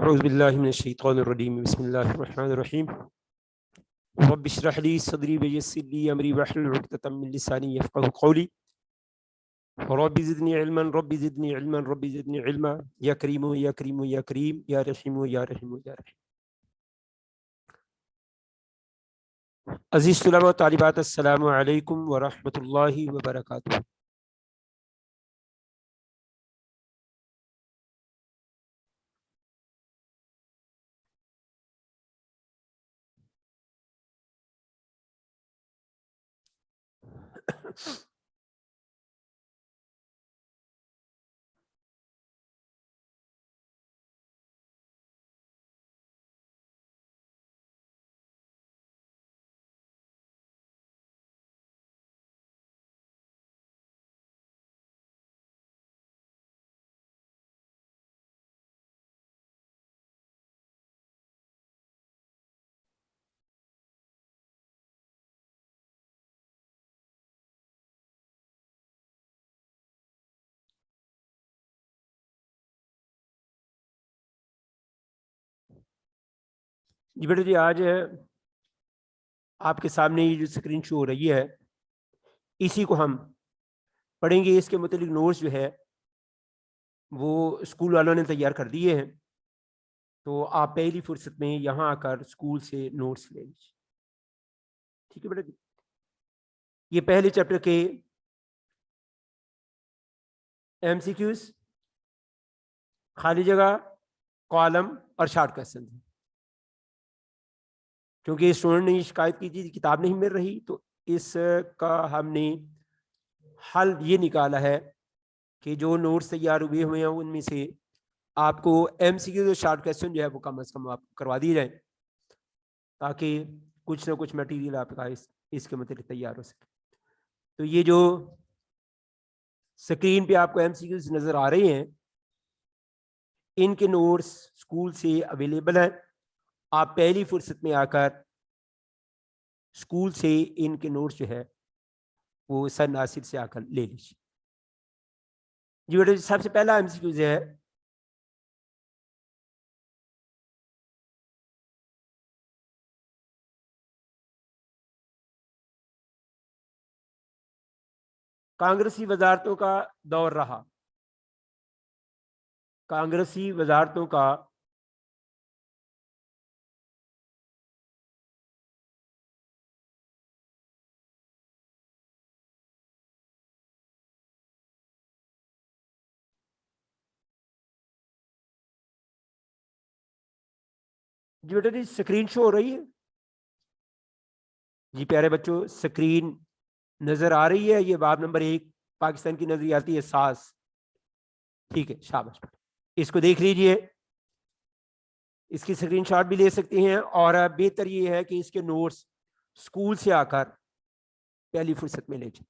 औज़ुबिल्लाहि मिनश्शैतानिर्रजीम बिस्मिल्लाहिर्रहमानिर्रहीम रब्बि इश्रह ली सदरी व यस्सिर ली अमरी वहलुल उक़दतम मिन लिसानी यफ़क़हू क़ौली रब्बि ज़िदनी इल्मन रब्बि ज़िदनी इल्मन रब्बि ज़िदनी इल्मा या करीमु या करीमु या करीम या रहीमु या रहीमु या रहीम। अज़ीज़ तुलबा व तालिबात अस्सलामु अलैकुम व रहमतुल्लाहि व बरकातुहू। जी बेटा जी, आज आपके सामने ये जो स्क्रीन शो हो रही है इसी को हम पढ़ेंगे। इसके मुतालिक नोट्स जो है वो स्कूल वालों ने तैयार कर दिए हैं, तो आप पहली फुर्सत में यहाँ आकर स्कूल से नोट्स ले लीजिए। ठीक है बेटा जी। ये पहले चैप्टर के एमसीक्यूज, खाली जगह, कॉलम और शॉर्ट क्वेश्चन है। क्योंकि स्टूडेंट ने शिकायत की थी किताब नहीं मिल रही, तो इसका हमने हल ये निकाला है कि जो नोट्स तैयार हुए हुए हैं उनमें से आपको एमसीक्यू और शॉर्ट क्वेश्चन जो है वो कम से कम आप करवा दिए जाए, ताकि कुछ ना कुछ मटेरियल आपका इसके मतलब तैयार हो सके। तो ये जो स्क्रीन पे आपको एमसीक्यूज नजर आ रहे हैं, इनके नोट्स स्कूल से अवेलेबल हैं। आप पहली फुर्सत में आकर स्कूल से इनके नोट्स जो है वो सर नासिर से आकर ले लीजिए। जी बेटा, सबसे पहला एमसीक्यूज है कांग्रेसी वजारतों का दौर रहा। कांग्रेसी वजारतों का जी बेटा जी, स्क्रीन शो हो रही है? जी प्यारे बच्चों, स्क्रीन नजर आ रही है? ये बाब नंबर 1 पाकिस्तान की नजरियाती एहसास। ठीक है, शाबाश। इसको देख लीजिए, इसकी स्क्रीनशॉट भी ले सकते हैं, और बेहतर ये है कि इसके नोट्स स्कूल से आकर पहली फुर्सत में ले जाए।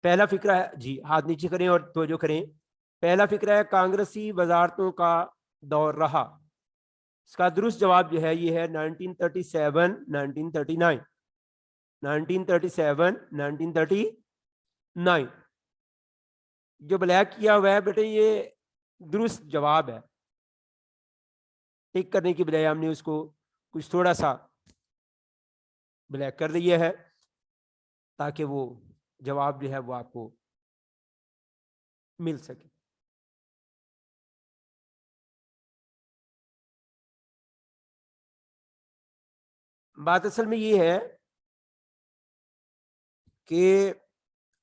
पहला फिक्रा है जी, हाथ नीचे करें और तवज्जो करें। पहला फिक्रा है कांग्रेसी वजारतों का दौर रहा। इसका दुरुस्त जवाब जो है ये है 1937 1939। 1937 1939 जो ब्लैक किया हुआ है बेटे, ये दुरुस्त जवाब है। टिक करने की बजाय हमने उसको कुछ थोड़ा सा ब्लैक कर दिया है, ताकि वो जवाब जो है वो आपको मिल सके। बात असल में ये है कि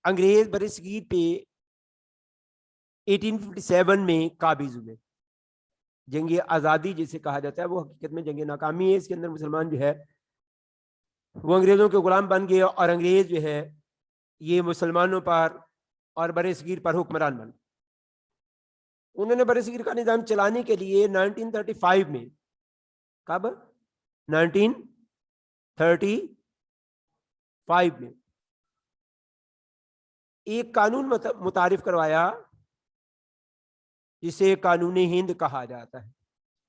अंग्रेज बरसगीर पे 1857 में काबिज हुए। जंग आज़ादी जिसे कहा जाता है वो हकीकत में जंग नाकामी है। इसके अंदर मुसलमान जो है वो अंग्रेज़ों के गुलाम बन गए, और अंग्रेज़ जो है ये मुसलमानों पर और बरसगीर पर हुक्मरान बन। उन्होंने बरसगीर का निज़ाम चलाने के लिए 1935 में, कब? 1935 में एक कानून मुतारिफ करवाया जिसे कानून हिंद कहा जाता है।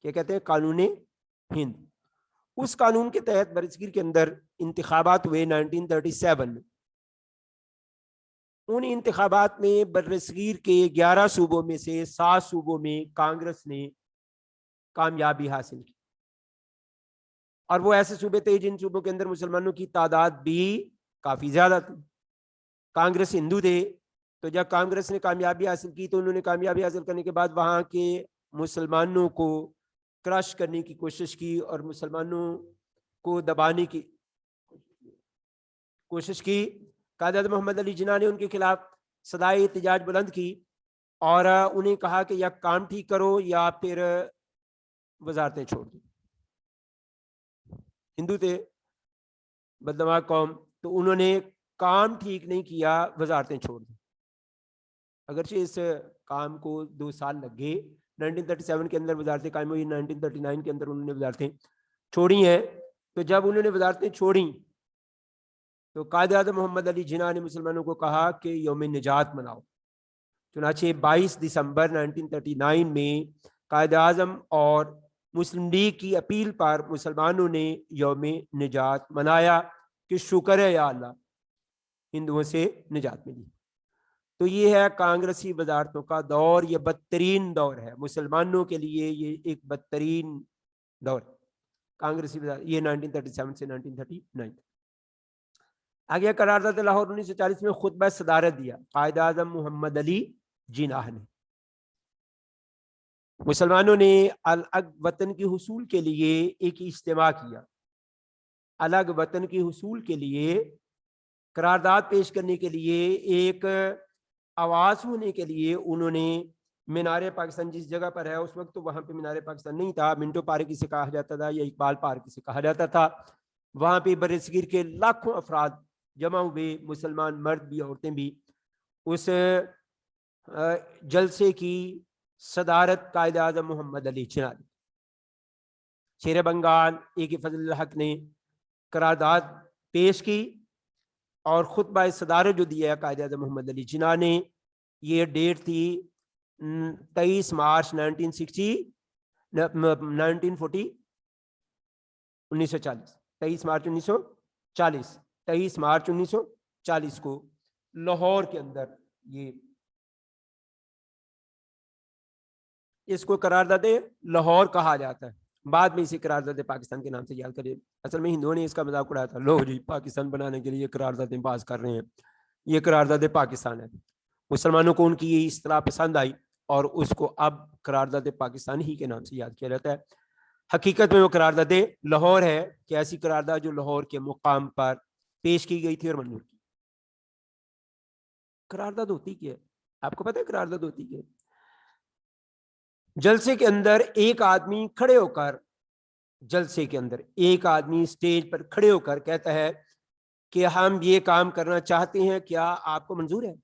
क्या कहते हैं? कानून हिंद। उस कानून के तहत बरसगीर के अंदर इंतखाबात हुए 1937 में। उन इंतखाबात में बर्रसगीर के 11 सूबों में से 7 सूबों में कांग्रेस ने कामयाबी हासिल की, और वो ऐसे सूबे थे जिन सूबों के अंदर मुसलमानों की तादाद भी काफी ज्यादा थी। कांग्रेस हिंदू थे, तो जब कांग्रेस ने कामयाबी हासिल की तो उन्होंने कामयाबी हासिल करने के बाद वहां के मुसलमानों को क्रश करने की कोशिश की और मुसलमानों को दबाने की कोशिश की। कायद मोहम्मद अली जिन्ना ने उनके खिलाफ सदाई एहतजाज बुलंद की और उन्हें कहा कि या काम ठीक करो या फिर वजारतें छोड़ दो। हिंदू थे, बदमाश कौम, तो उन्होंने काम ठीक नहीं किया, वजारतें छोड़ दी। अगरचे इस काम को 2 साल लग गए, 1937 के अंदर वजारतें कायम हुई, 1939 के अंदर उन्होंने वजारतें छोड़ी हैं। तो जब उन्होंने वजारतें छोड़ी तो कायद आज़म मोहम्मद अली जिन्ना ने मुसलमानों को कहा कि यौम निजात मनाओ। चुनाचे 22 दिसंबर 1939 में कायद आज़म और मुस्लिम लीग की अपील पर मुसलमानों ने यौम निजात मनाया कि शुक्र है या अल्लाह, हिंदुओं से निजात मिली। तो ये है कांग्रेसी वजारतों का दौर, ये बदतरीन दौर है मुसलमानों के लिए, ये एक बदतरीन दौर कांग्रेसी वजारत, ये 1937 से 1939। आगे करारदाद लाहौर 1940 में खुतबा सदारत दिया कायद आज़म मोहम्मद अली जिन्ना ने। मुसलमानों ने अलग वतन के हुसूल के लिए एक इज्तिमा किया, अलग वतन के हुसूल के लिए करारदाद पेश करने के लिए, एक आवाज़ होने के लिए उन्होंने मीनार पाकिस्तान जिस जगह पर है, उस वक्त तो वहाँ पे मीनार पाकिस्तान नहीं था, मिंटो पार्क इसे कहा जाता था या इकबाल पार्क इसे कहा जाता था। वहाँ पे बरसगीर के लाखों अफराद जमा हुए, मुसलमान मर्द भी औरतें भी। उस जलसे की सदारत कायद आज़म मोहम्मद अली जिन्ना ने। शेर बंगाल ए.के. फजल हक ने करारदाद पेश की और खुतबा सदारत जो दिया कायद आज़म मोहम्मद अली जिन्ना ने, ये डेट थी 23 मार्च 1940 1940 23 मार्च 1940 23 मार्च 1940 को लाहौर के अंदर। ये इसको करारदादे लाहौर कहा जाता है, बाद में इसे करारदादे पाकिस्तान के नाम से याद करिए। असल में हिंदुओं ने इसका मजाक उड़ाया था, लो जी पाकिस्तान बनाने के लिए करारदादें पास कर रहे हैं, ये करारदादे पाकिस्तान है। मुसलमानों को उनकी ये इस्तिलाह पसंद आई और उसको अब करारदादे पाकिस्तान ही के नाम से याद किया जाता है। हकीकत में वो करारदादे लाहौर है कि ऐसी करारदाद जो लाहौर के मुकाम पर पेश की गई थी और मंजूर की। करारदाद होती क्या है, आपको पता है करारदाद होती क्या है? जलसे के अंदर एक आदमी खड़े होकर, जलसे के अंदर एक आदमी स्टेज पर खड़े होकर कहता है कि हम ये काम करना चाहते हैं, क्या आपको मंजूर है?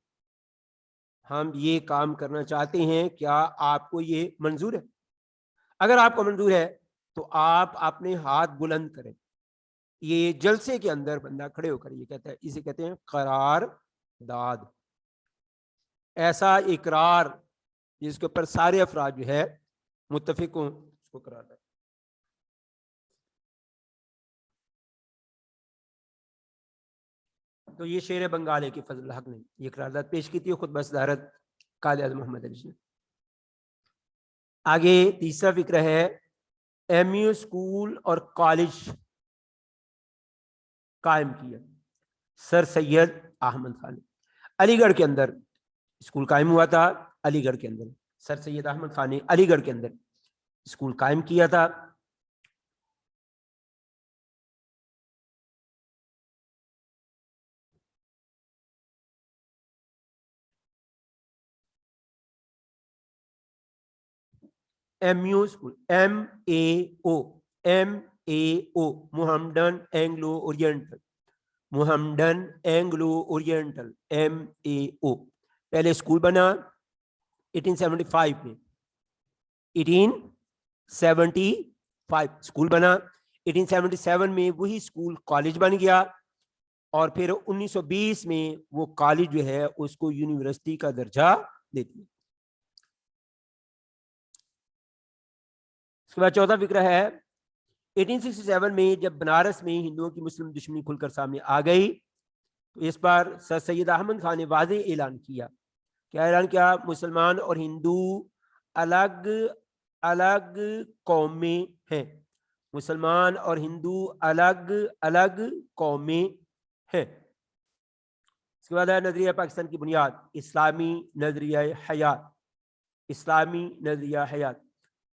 हम ये काम करना चाहते हैं, क्या आपको ये मंजूर है? अगर आपको मंजूर है तो आप अपने हाथ बुलंद करें। ये जलसे के अंदर बंदा खड़े होकर ये कहता है, इसे कहते हैं करारदाद। ऐसा इकरार जिसके ऊपर सारे अफराद जो है मुत्तफिक हों, उसको करारदाद। तो ये शेर बंगाल के फजल हक ने ये करारदाद पेश की थी, खुद बसदारत कायद आज़म मोहम्मद अली ने। आगे तीसरा फिक्र है एमयू स्कूल और कॉलेज कायम किया सर सैयद अहमद खान ने। अलीगढ़ के अंदर स्कूल कायम हुआ था, अलीगढ़ के अंदर सर सैयद अहमद खान ने अलीगढ़ के अंदर स्कूल कायम किया था। MU school MAO Muhammadan Anglo oriental, Muhammadan Anglo oriental MAO पहले स्कूल बना 1875 में। 1875 स्कूल बना, 1877 में वही स्कूल कॉलेज बन गया और फिर 1920 में वो कॉलेज जो है उसको यूनिवर्सिटी का दर्जा दे दिया। उसके बाद चौथा फिक्र है 1867 में जब बनारस में हिंदुओं की मुस्लिम दुश्मनी खुलकर सामने आ गई तो इस बार सर सैयद अहमद खान ने वाज़ेह ऐलान किया, क्या ऐलान किया? मुसलमान और हिंदू अलग अलग कौमें हैं, मुसलमान और हिंदू अलग अलग कौमें हैं। इसके बाद है नजरिया पाकिस्तान की बुनियाद, इस्लामी नजरिया हयात, इस्लामी नजरिया हयात।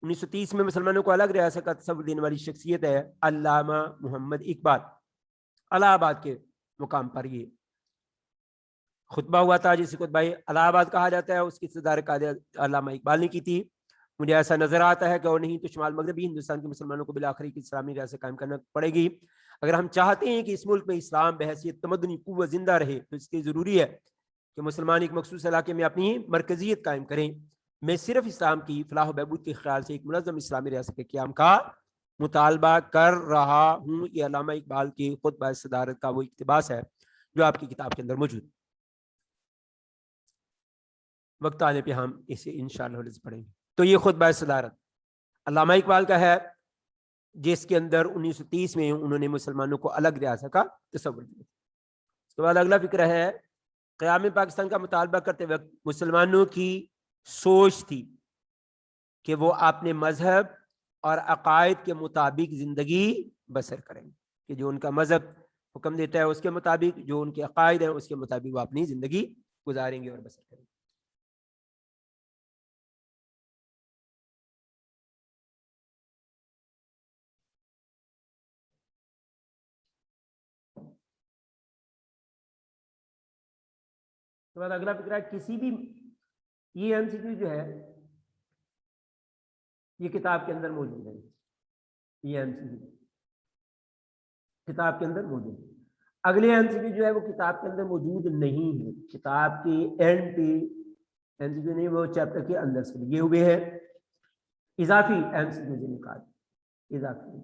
1930 में मुसलमानों को अलग रियासत का तस्वुर देने वाली शख्सियत है अल्लामा मोहम्मद इकबाल। इलाहाबाद के मुकाम पर ये खुतबा हुआ था, जिसे खुतबा इलाहाबाद कहा जाता है, उसकी सदारत अल्लामा इकबाल ने की थी। मुझे ऐसा नजर आता है कि और नहीं तो शुमाल मगरबी हिंदुस्तान के मुसलमानों को बिलाखिर की इस्लामी रियासत कायम करना पड़ेगी। अगर हम चाहते हैं कि इस मुल्क में इस्लाम बहैसियत तमद्दुनी कुव्वत जिंदा रहे, तो इसके ज़रूरी है कि मुसलमान एक मखसूस इलाके में अपनी मरकजियत कायम करें। मैं सिर्फ इस्लाम की फलाह बहबूद के ख्याल से एक मुनज़्ज़म इस्लामी रियासत के क़याम का मुतालबा कर रहा हूँ। ये अल्लामा इकबाल की खुतबा सदारत का वो इक़्तिबास है जो आपकी किताब के अंदर मौजूद। वक्त आने पे हम इसे इंशाअल्लाह पढ़ेंगे। तो ये खुतबा सदारत अल्लामा इकबाल का है, जिसके अंदर 1930 में उन्होंने मुसलमानों को अलग रियासत का तस्वुर दिया। उसके बाद अगला फिक्र है, क़याम पाकिस्तान का मुतालबा करते वक्त मुसलमानों की सोच थी कि वो अपने मजहब और अकायद के मुताबिक ज़िंदगी बसर करेंगे, कि जो उनका मजहब हुक्म देता है उसके मुताबिक, जो उनके अकायद हैं उसके मुताबिक वो अपनी ज़िंदगी गुजारेंगे और बसर करेंगे। तो बाद अगला फिक्र है, किसी भी ये एमसीक्यू जो है ये किताब के अंदर मौजूद है, ये एमसीक्यू किताब के अंदर मौजूद है। अगले एमसीक्यू जो है वो किताब के अंदर मौजूद नहीं है, किताब के एंड पे एमसीक्यू नहीं, वो चैप्टर के अंदर से लिए हुए हैं। इजाफी एमसीक्यू से निकाल, इजाफी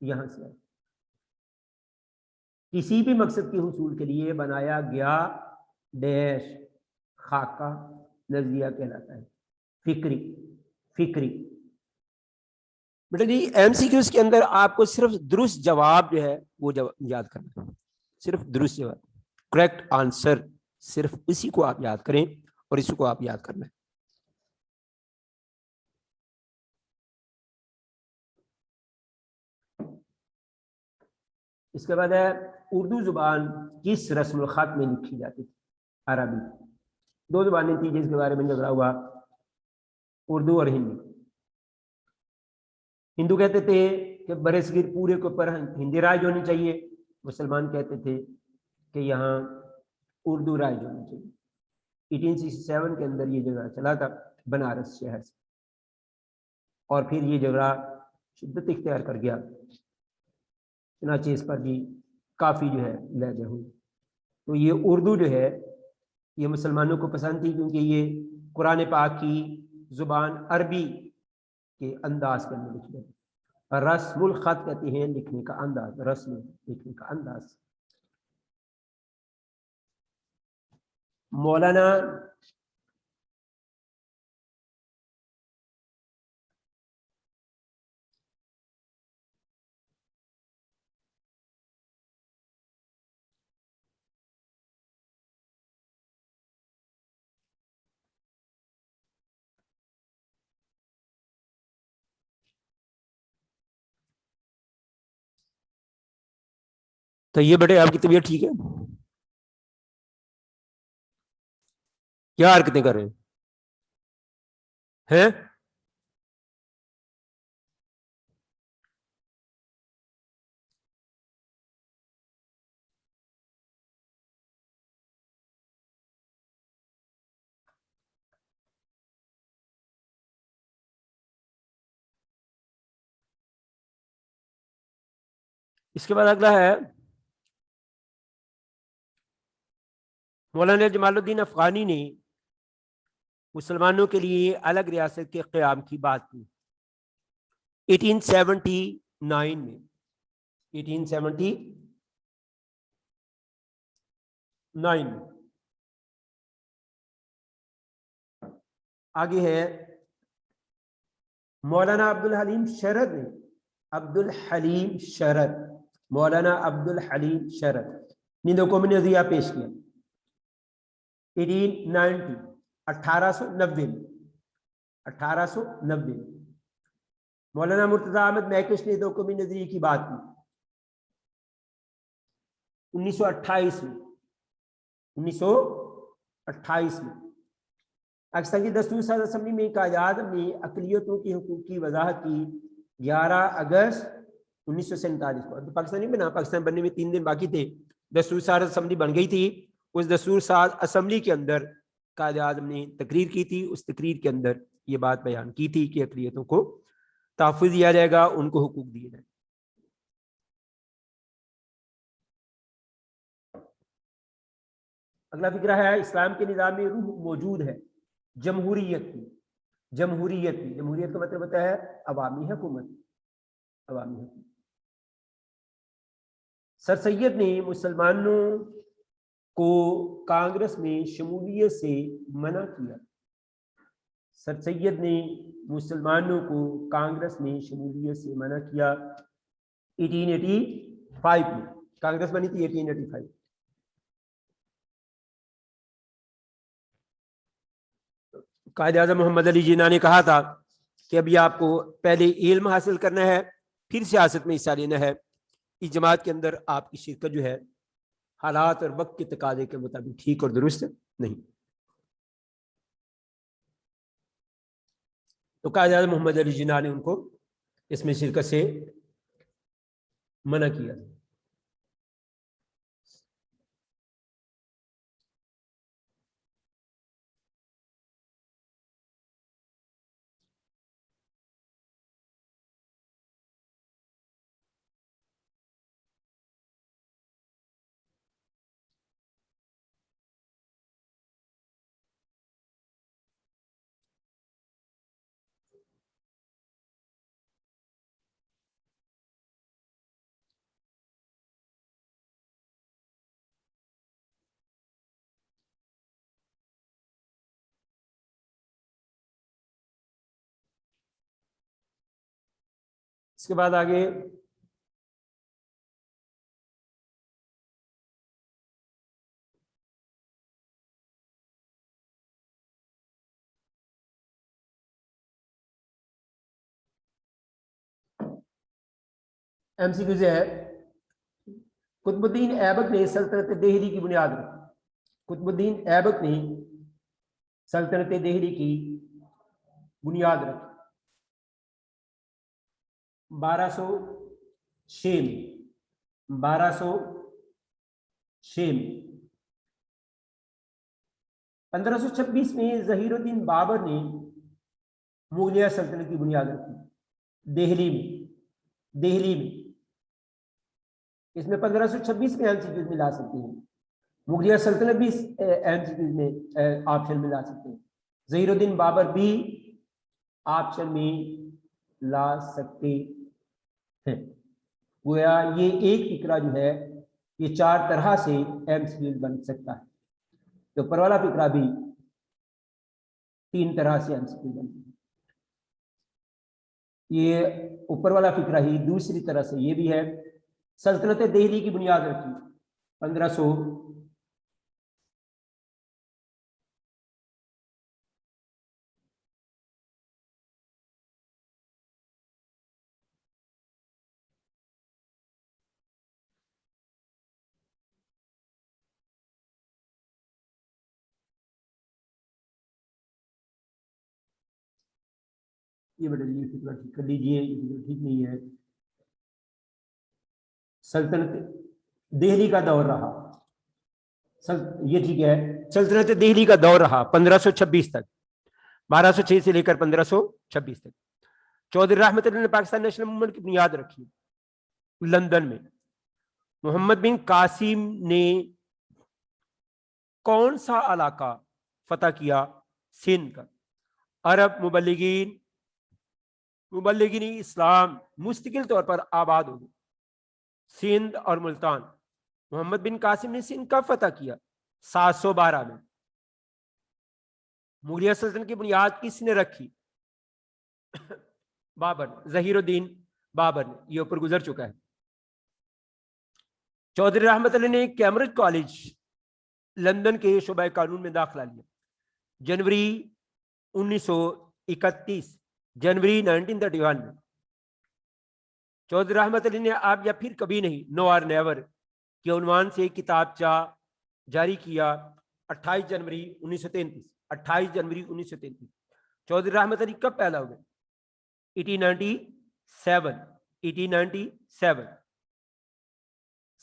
यहाँ से किसी भी मकसद के हुसूल के लिए बनाया गया डैश खाका नजरिया कहलाता है। फिक्री फिक्री बेटा जी, एमसीक्यूज के अंदर आपको सिर्फ दुरुस्त जवाब जो है वो याद करना है, सिर्फ दुरुस्त जवाब, करेक्ट आंसर, सिर्फ इसी को आप याद करें और इसी को आप याद करना है। इसके बाद है, उर्दू जुबान किस रस्म खत में लिखी जाती थी? अरबी। दो जुबानें थी जिसके बारे में झगड़ा हुआ, उर्दू और हिंदी। हिंदू कहते थे कि बरसगीर पूरे के ऊपर हिंदी राज होनी चाहिए, मुसलमान कहते थे कि यहाँ उर्दू राज होनी चाहिए। 1867 के अंदर ये झगड़ा चला था बनारस शहर से, और फिर ये झगड़ा शिद्दत इख्तियार कर गया, चुनाचे इस पर भी काफ़ी जो है लहजे हुई। तो ये उर्दू जो है ये मुसलमानों को पसंद थी, क्योंकि ये कुरान पाक की ज़ुबान अरबी के अंदाज के अंदर लिखी जाती है। रस्मुल खत कहते हैं लिखने का अंदाज, रस्म लिखने का अंदाज। मौलाना तो ये बेटे आपकी तबीयत ठीक है? क्या हरकतें कर रहे हैं? इसके बाद अगला है, मौलाना जमालुद्दीन अफगानी ने मुसलमानों के लिए अलग रियासत के क़याम की बात की 1879 में। 1879 में। आगे है, मौलाना अब्दुल हलीम शरद ने, अब्दुल हलीम शरद, मौलाना अब्दुल हलीम शरद नींदो कौमी नजरिया पेश किया 1890 1890 में 1890 में मौलाना मुर्तजा अहमद महकश ने दो कौमी नजरिए की बात की 1928 में 1928 में पाकिस्तान की दस्तूर साज असम्बली में कायद ने अक़लियतों के हुकूक की वजाहत की 11 अगस्त 1947 को। तो पाकिस्तान नहीं बना, पाकिस्तान बनने में 3 दिन बाकी थे, दस्तूर साज असम्बली बन गई थी। उस दस्तूर साज असम्बली के अंदर कायद आज़म ने तकरीर की थी। उस तकरीर के अंदर ये बात बयान की थी कि अक़लियतों को तहफ़्फ़ुज़ दिया जाएगा, उनको हुकूक दिए जाएंगे। अगला फिक्रा है, इस्लाम के निज़ाम में रूह मौजूद है जमहूरियत की। जमहूरियत का मतलब होता है अवामी हुकूमत, अवामी हुकूमत। सर सैयद ने मुसलमानों को कांग्रेस में शमूलियत से मना किया। सर सैयद ने मुसलमानों को कांग्रेस में शमूलियत से मना किया 1885 में। कांग्रेस बनी थी 1885। कायद आज़म मोहम्मद अली जिन्ना ने कहा था कि अभी आपको पहले इल्म हासिल करना है, फिर सियासत में हिस्सा लेना है। इस जमात के अंदर आपकी शिरकत जो है हालात और वक्त के तकाजे के मुताबिक ठीक और दुरुस्त नहीं। तो कायद आज़म मोहम्मद अली जिन्ना ने उनको इसमें शिरकत से मना किया। इसके बाद आगे एमसीक्यू है। कुतुबुद्दीन ऐबक ने सल्तनत देहली की बुनियाद रखी। कुतुबुद्दीन ऐबक ने सल्तनत देहली की बुनियाद रखी 1206 में। 1206 में 1526 में ज़हीरुद्दीन बाबर ने मुगलिया सल्तनत की बुनियाद रखी देहली में। इसमें 1526 में एमसीक्यूज में ला सकते हैं, मुगलिया सल्तनत भी एमसीक्यूज में ऑप्शन में ला सकते हैं, ज़हीरुद्दीन बाबर भी ऑप्शन में ला सकते हैं। गोया ये एक फिक्रा जो है ये 4 तरह से एमसीक्यूज बन सकता है। तो ऊपर वाला फिक्रा भी 3 तरह से एमसीक्यूज बन सकता है। ये ऊपर वाला फिक्रा ही दूसरी तरह से ये भी है। सल्तनत देहली की बुनियाद रखी 1500 ये बेटा ये फिक्रा ठीक कर लीजिए, ये फिक्रा ठीक नहीं है। सल्तनत देहली का दौर रहा, ये ठीक है। सल्तनत देहली का दौर रहा 1526 तक, 1206 से लेकर 1526 तक। चौधरी रहमत ने पाकिस्तान नेशनल मूवमेंट की बुनियाद रखी लंदन में। मोहम्मद बिन कासिम ने कौन सा इलाका फतह किया? सिंध का। अरब मुबल्लिगीन इस्लाम मुस्तकिल तौर पर आबाद हो गए सिंध और मुल्तान। मोहम्मद बिन कासिम ने सिंध कब फतह किया? 712 में। मुगलिया सल्तनत की बुनियाद किसने रखी? बाबर, ज़हीरुद्दीन बाबर ने। ये ऊपर गुजर चुका है। चौधरी रहमत अली ने कैम्ब्रिज कॉलेज लंदन के शोबा कानून में दाखिला लिया जनवरी 1931, जनवरी 1931 में। चौधरी रहमत अली ने आप या फिर कभी नहीं, नो आर नेवर के उन्वान से किताबचा जारी किया 28 जनवरी 1933। 28 जनवरी 1933। चौधरी रहमत अली कब पैदा हुए? 1897। 1897।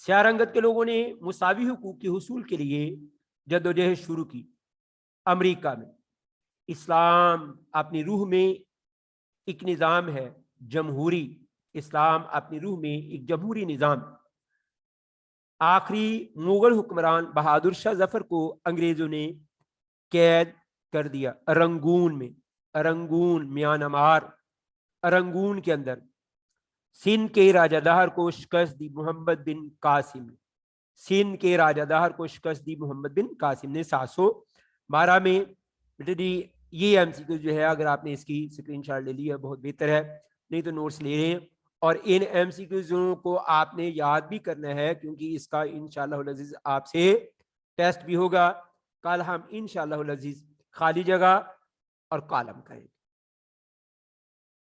सियारंगत के लोगों ने मुसावी हुकूक के हुसूल के लिए जद्दोजहद शुरू की। अमेरिका में इस्लाम अपनी रूह में एक निज़ाम है जमहूरी, इस्लाम अपनी रूह में एक जमहूरी निज़ाम। आखिरी मुगल हुक्मरान बहादुर शाह जफर को अंग्रेजों ने कैद कर दिया रंगून में, रंगून म्यांमार, रंगून के अंदर। सिंध के राजादार को शिकस्त दी मोहम्मद बिन कासिम ने, सिंध के राजादार को शिकस्त दी मोहम्मद बिन कासिम ने 712 में। बेटे जी ये एमसीक्यू जो है अगर आपने इसकी स्क्रीनशॉट ले ली है बहुत बेहतर है, नहीं तो नोट्स ले रहे हैं। और इन एमसीक्यूज़ों को आपने याद भी करना है क्योंकि इसका इंशाअल्लाह अज़ीज़ आपसे टेस्ट भी होगा। कल हम इंशाअल्लाह अज़ीज़ खाली जगह और कॉलम करेंगे।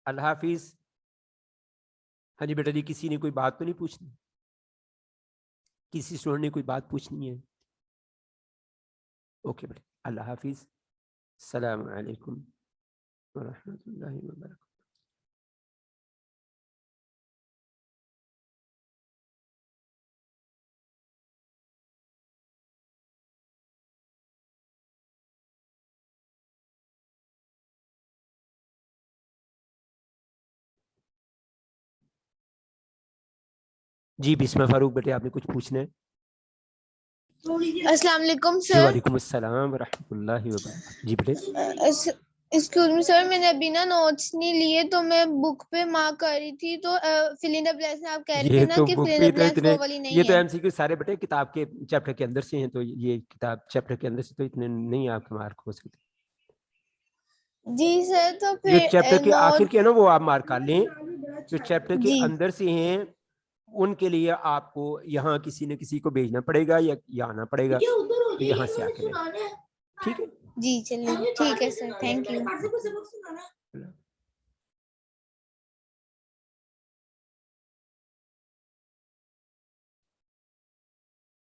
अल्लाह हाफिज़। हाँ जी बेटा जी, किसी ने कोई बात तो नहीं पूछनी? किसी स्टूडेंट ने कोई बात पूछनी है? ओके बेटा, अल्लाह हाफिज़। अस्सलामु अलैकुम व रहमतुल्लाहि व बरकातहू। जी बिस्मिल्लाह फारूक बेटे, आपने कुछ पूछना है? अस्सलाम वालेकुम जी सर। वालेकुम अस्सलाम व रहमतुल्लाहि व बरकातहू। जी बेटे। एक्सक्यूज मी सर, मैंने अभी ना नोट्स नहीं लिए तो मैं बुक पे मार्क कर रही थी, तो फिल इन द ब्लैंक्स में आप कह रहे ये थे ना तो कि बुक फिल इन पे द तो ब्लैंक्स इतने, वो वाली ये नहीं तो है। एमसीक्यू सारे बेटे किताब के चैप्टर के अंदर से हैं, तो ये किताब चैप्टर के अंदर से तो इतने नहीं आपके मार्क हो सकते। जी सर, तो जो फिर चैप्टर के आखिर के है नोट्स। ना वो आप मार्क कर लें, जो चैप्टर के जी अंदर से हैं उनके लिए आपको यहाँ किसी न किसी को भेजना पड़ेगा या आना पड़ेगा, तो यहाँ से आके लें। ठीक है जी, चलिए ठीक है सर, थैंक यू।